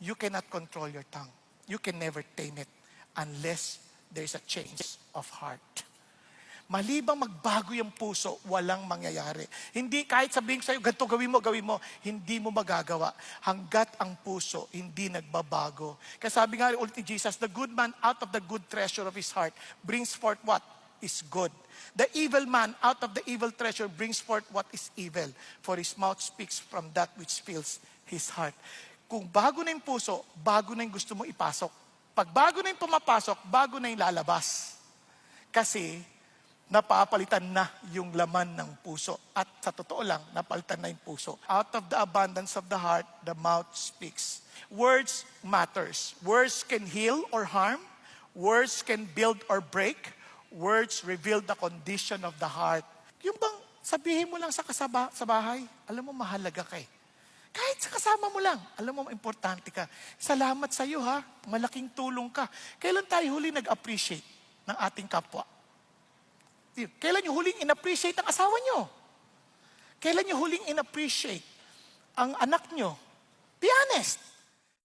you cannot control your tongue. You can never tame it unless there's a change of heart. Malibang magbago yung puso, walang mangyayari. Hindi kahit sabihin sa'yo, ganito gawin mo, hindi mo magagawa. Hanggat ang puso, hindi nagbabago. Kaya sabi nga ulit ni Jesus, the good man out of the good treasure of his heart brings forth what is good. The evil man out of the evil treasure brings forth what is evil. For his mouth speaks from that which fills his heart. Kung bago na yung puso, bago na yung gusto mo ipasok. Pag bago na yung pumapasok, bago na yung lalabas. Kasi, napapalitan na yung laman ng puso. At sa totoo lang, napalitan na yung puso. Out of the abundance of the heart, the mouth speaks. Words matters. Words can heal or harm. Words can build or break. Words reveal the condition of the heart. Yung bang sabihin mo lang sa bahay, alam mo mahalaga ka eh. Kahit sa kasama mo lang, alam mo importante ka. Salamat sa iyo ha, malaking tulong ka. Kailan tayo huli nag-appreciate ng ating kapwa? Kailan nyo huling in-appreciate ang asawa nyo? Kailan nyo huling in-appreciate ang anak nyo? Be honest.